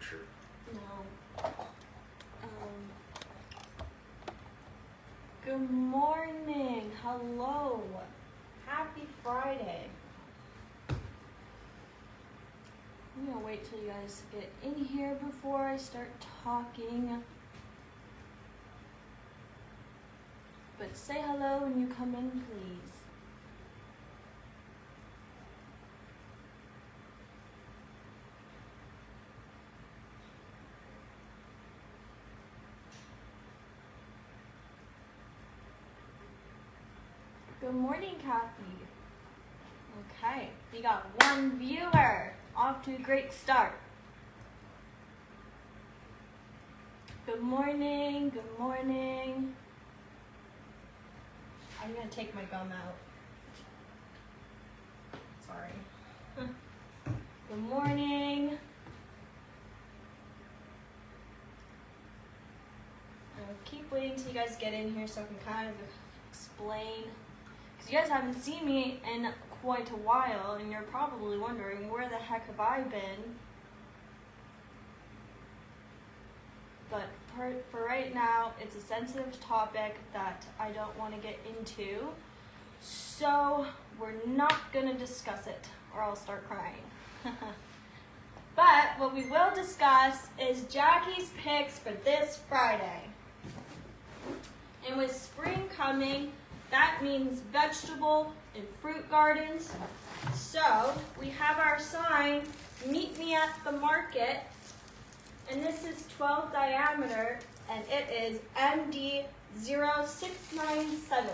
picture. No. Good morning. Hello. Happy Friday. I'm gonna wait till you guys get in here before I start talking. But say hello when you come in, please. Good morning, Kathy. Okay, we got one viewer. Off to a great start. Good morning, good morning. I'm gonna take my gum out. Sorry. Good morning. I'll keep waiting till you guys get in here so I can kind of explain. Because you guys haven't seen me in quite a while, and you're probably wondering, where the heck have I been? But for right now, it's a sensitive topic that I don't want to get into. So we're not going to discuss it, or I'll start crying. But what we will discuss is Jackie's picks for this Friday. And with spring coming, that means vegetable and fruit gardens. So we have our sign, meet me at the market. And this is 12 diameter, and it is MD0697.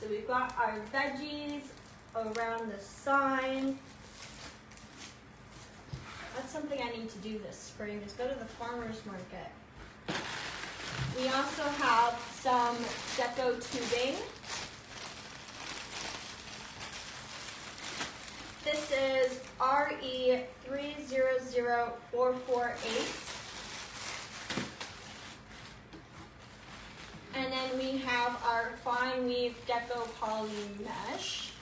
So we've got our veggies around the sign. That's something I need to do this spring, is go to the farmer's market. We also have some deco tubing. This is RE300448. And then we have our fine weave deco poly mesh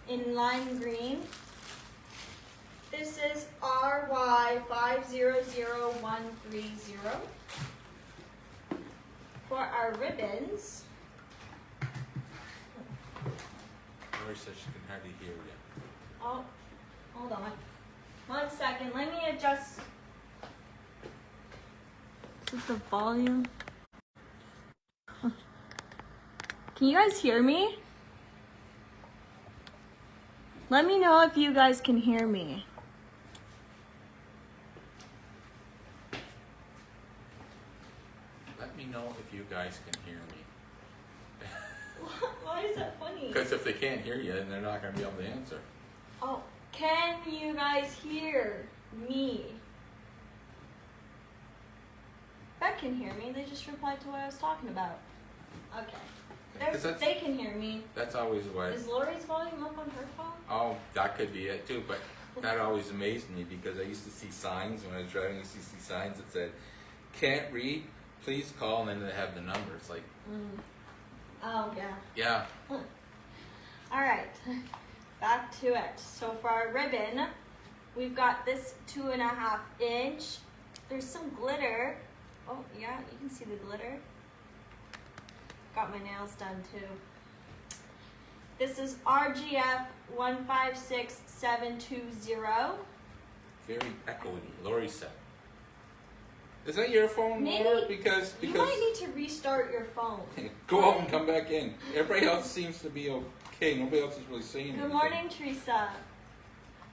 in lime green. This is RY500130. For our ribbons, Lori says she can hardly hear you. oh, hold on. 1 second, let me adjust. Is it the volume? Can you guys hear me? Let me know if you guys can hear me. Let me know if you guys can hear me. Why is that funny? Because if they can't hear you, then they're not going to be able to answer. Oh, can you guys hear me? Beck can hear me. They just replied to what I was talking about. Okay. They can hear me. That's always what. Is Lori's volume up on her phone? Oh, that could be it too. But that always amazed me because I used to see signs when I was driving. I used to see signs that said, "Can't read. Please call," and then they have the number. It's like. Oh yeah. Yeah. All right. Back to it. So for our ribbon, we've got this 2.5 inch. There's some glitter. Oh yeah, you can see the glitter. Got my nails done too. This is RGF 156720. Very echoey. Lori said. Is that your phone, Maybe Laura? Because you might need to restart your phone. Go out and come back in. Everybody else seems to be okay. Nobody else is really saying anything. Good morning, Teresa.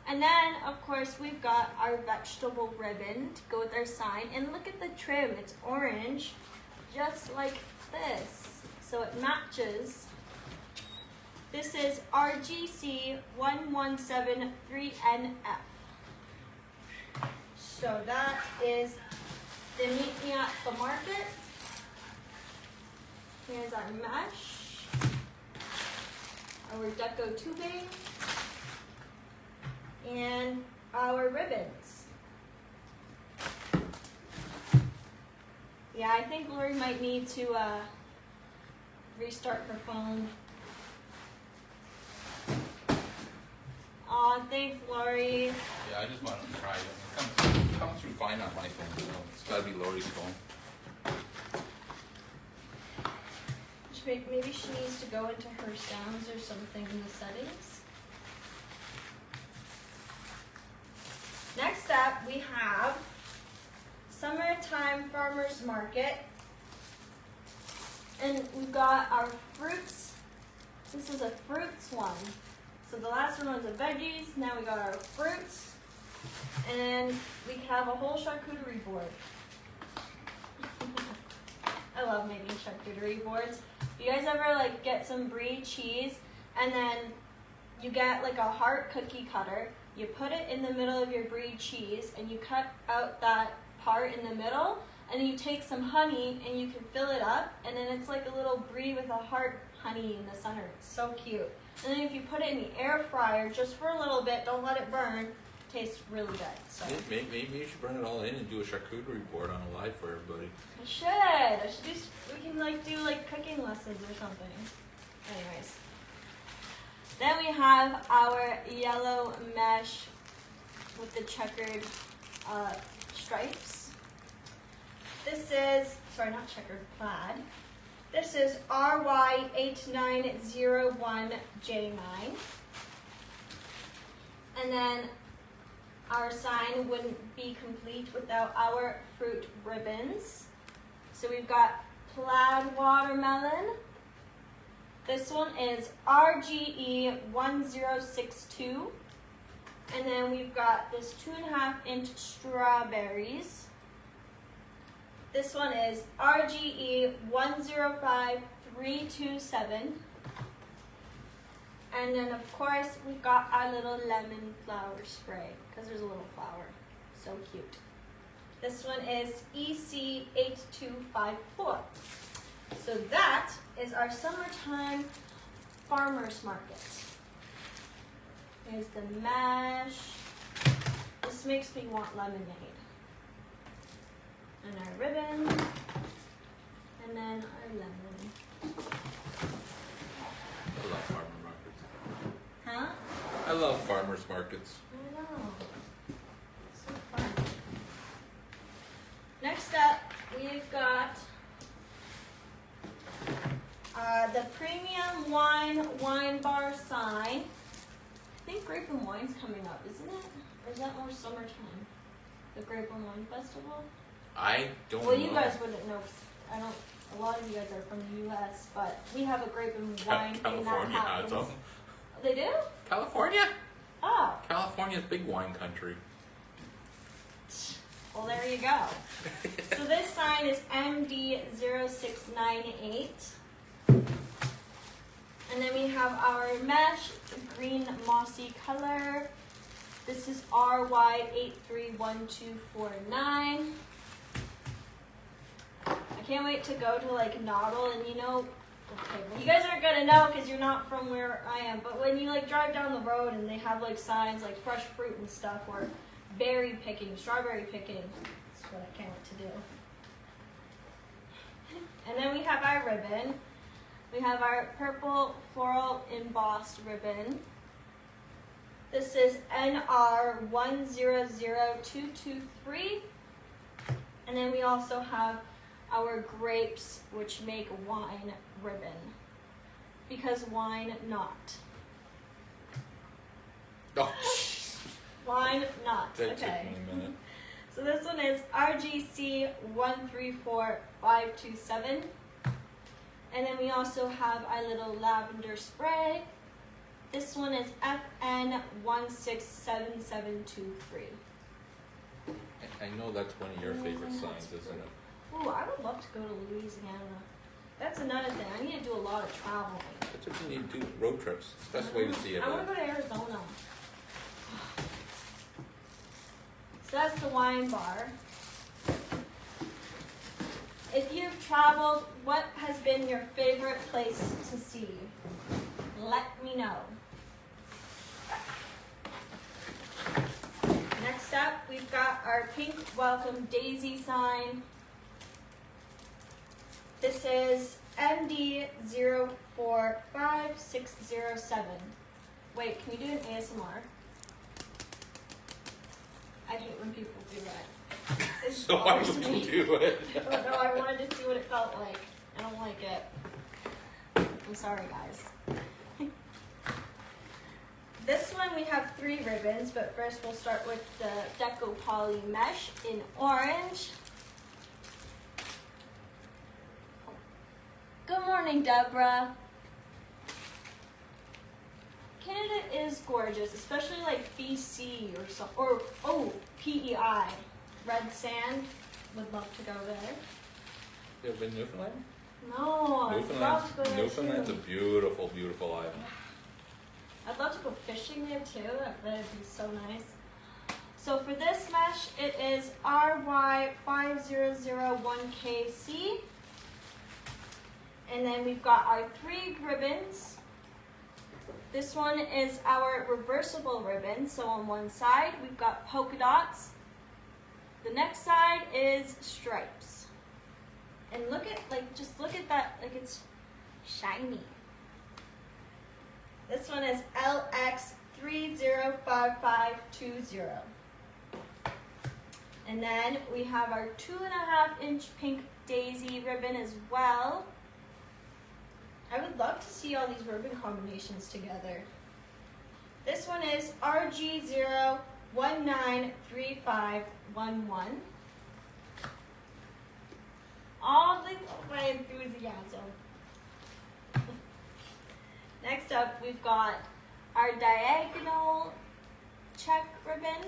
And then, of course, we've got our vegetable ribbon to go with our sign. And look at the trim. It's orange, just like this. So it matches. This is RGC 1173NF. So that is the meet me at the market. Here's our mesh, our deco tubing, and our ribbons. Yeah, I think Lori might need to restart her phone. Aw, thanks, Lori. Yeah, I just want to try it. It comes through fine on my phone, so it's got to be Lori's phone. Maybe she needs to go into her sounds or something in the settings. Next up, we have Summertime Farmers Market. And we've got our fruits. This is a fruits one. So the last one was the veggies. Now we got our fruits. And we have a whole charcuterie board. I love making charcuterie boards. You guys ever like get some brie cheese and then you get like a heart cookie cutter, you put it in the middle of your brie cheese and you cut out that part in the middle and then you take some honey and you can fill it up and then it's like a little brie with a heart honey in the center. It's so cute. And then if you put it in the air fryer just for a little bit, don't let it burn, tastes really good. So Maybe you should burn it all in and do a charcuterie board on a live for everybody. I should do, we can like do like cooking lessons or something. Anyways. Then we have our yellow mesh with the checkered stripes. This is, sorry, not checkered, plaid. This is RY8901J9. And then our sign wouldn't be complete without our fruit ribbons. So we've got plaid watermelon. This one is RGE1062. And then we've got this 2.5-inch strawberries. This one is RGE105327. And then of course we've got our little lemon flower spray because there's a little flower. So cute. This one is EC8254. So that is our summertime farmers market. Here's the mash. This makes me want lemonade. And our ribbon. And then our lemon. I love farmer markets. Huh? I love farmers markets. I know. So fun. Next up, we've got the premium wine bar sign. I think Grape and Wine's coming up, isn't it? Or is that more summertime? The Grape and Wine Festival? I don't know. Well, you guys wouldn't know. A lot of you guys are from the U.S., but we have a Grape and Wine thing that California has happens. them. They do? California? Oh. California's big wine country. Well, there you go. So this sign is MD0698. And then we have our mesh, green mossy color. This is RY831249. I can't wait to go to like Noddle and okay, well, you guys aren't gonna know because you're not from where I am, but when you like drive down the road and they have like signs like fresh fruit and stuff or berry picking, strawberry picking, that's what I can't wait to do. And then we have our ribbon. We have our purple floral embossed ribbon. This is NR100223. And then we also have our grapes, which make wine ribbon. Because wine not. Oh, Wine not. that Okay. took me a minute. So this one is RGC134527. And then we also have our little lavender spray. This one is FN167723. I know that's one of your favorite signs, isn't it? Ooh, I would love to go to Louisiana. That's another thing. I need to do a lot of traveling. That's what you need to do, road trips. It's the best way to see it. I want to go to Arizona. So that's the wine bar. If you've traveled, what has been your favorite place to see? Let me know. Next up, we've got our pink welcome daisy sign. This is MD045607. Wait, can we do an ASMR? So why would you do it? Oh, no, I wanted to see what it felt like. I don't like it. I'm sorry, guys. This one we have 3 ribbons, but first we'll start with the Deco Poly Mesh in orange. Good morning, Deborah. Canada is gorgeous, especially like BC or some, or PEI, red sand. Would love to go there. You ever been to Newfoundland? No, I'd love to go there Newfoundland's a too. beautiful, beautiful island. I'd love to go fishing there too. That would be so nice. So for this mesh, it is RY5001KC. And then we've got our 3 ribbons. This one is our reversible ribbon. So on one side, we've got polka dots. The next side is stripes. And look at, just look at that, it's shiny. This one is LX305520. And then we have our 2.5-inch pink daisy ribbon as well. I would love to see all these ribbon combinations together. This one is RG0193511. All my enthusiasm. Next up, we've got our diagonal check ribbon.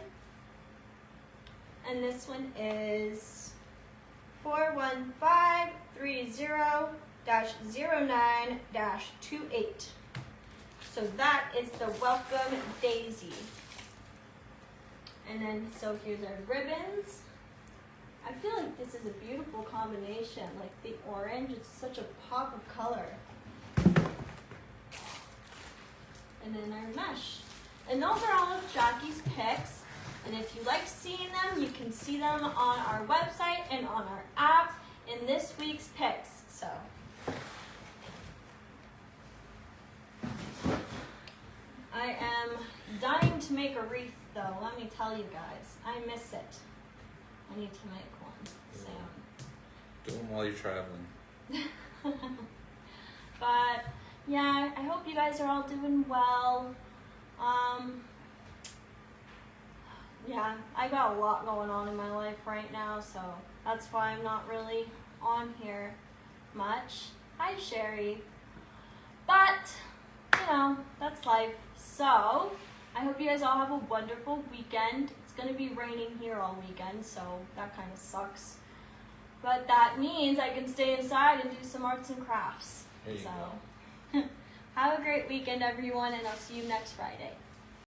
And this one is 41530-09-28. So that is the welcome daisy. And then, so here's our ribbons. I feel like this is a beautiful combination. Like the orange, it's such a pop of color. And then our mesh. And those are all of Jackie's picks. And if you like seeing them, you can see them on our website and on our app in this week's picks. So I am dying to make a wreath though, let me tell you guys. I miss it. I need to make one. So Do them while you're traveling. but yeah, I hope you guys are all doing well. Yeah, I got a lot going on in my life right now, so that's why I'm not really on here much. Hi, Sherry. But, you know, that's life. So, I hope you guys all have a wonderful weekend. It's going to be raining here all weekend, so that kind of sucks. But that means I can stay inside and do some arts and crafts. There you So, have a great weekend, everyone, and I'll see you next Friday.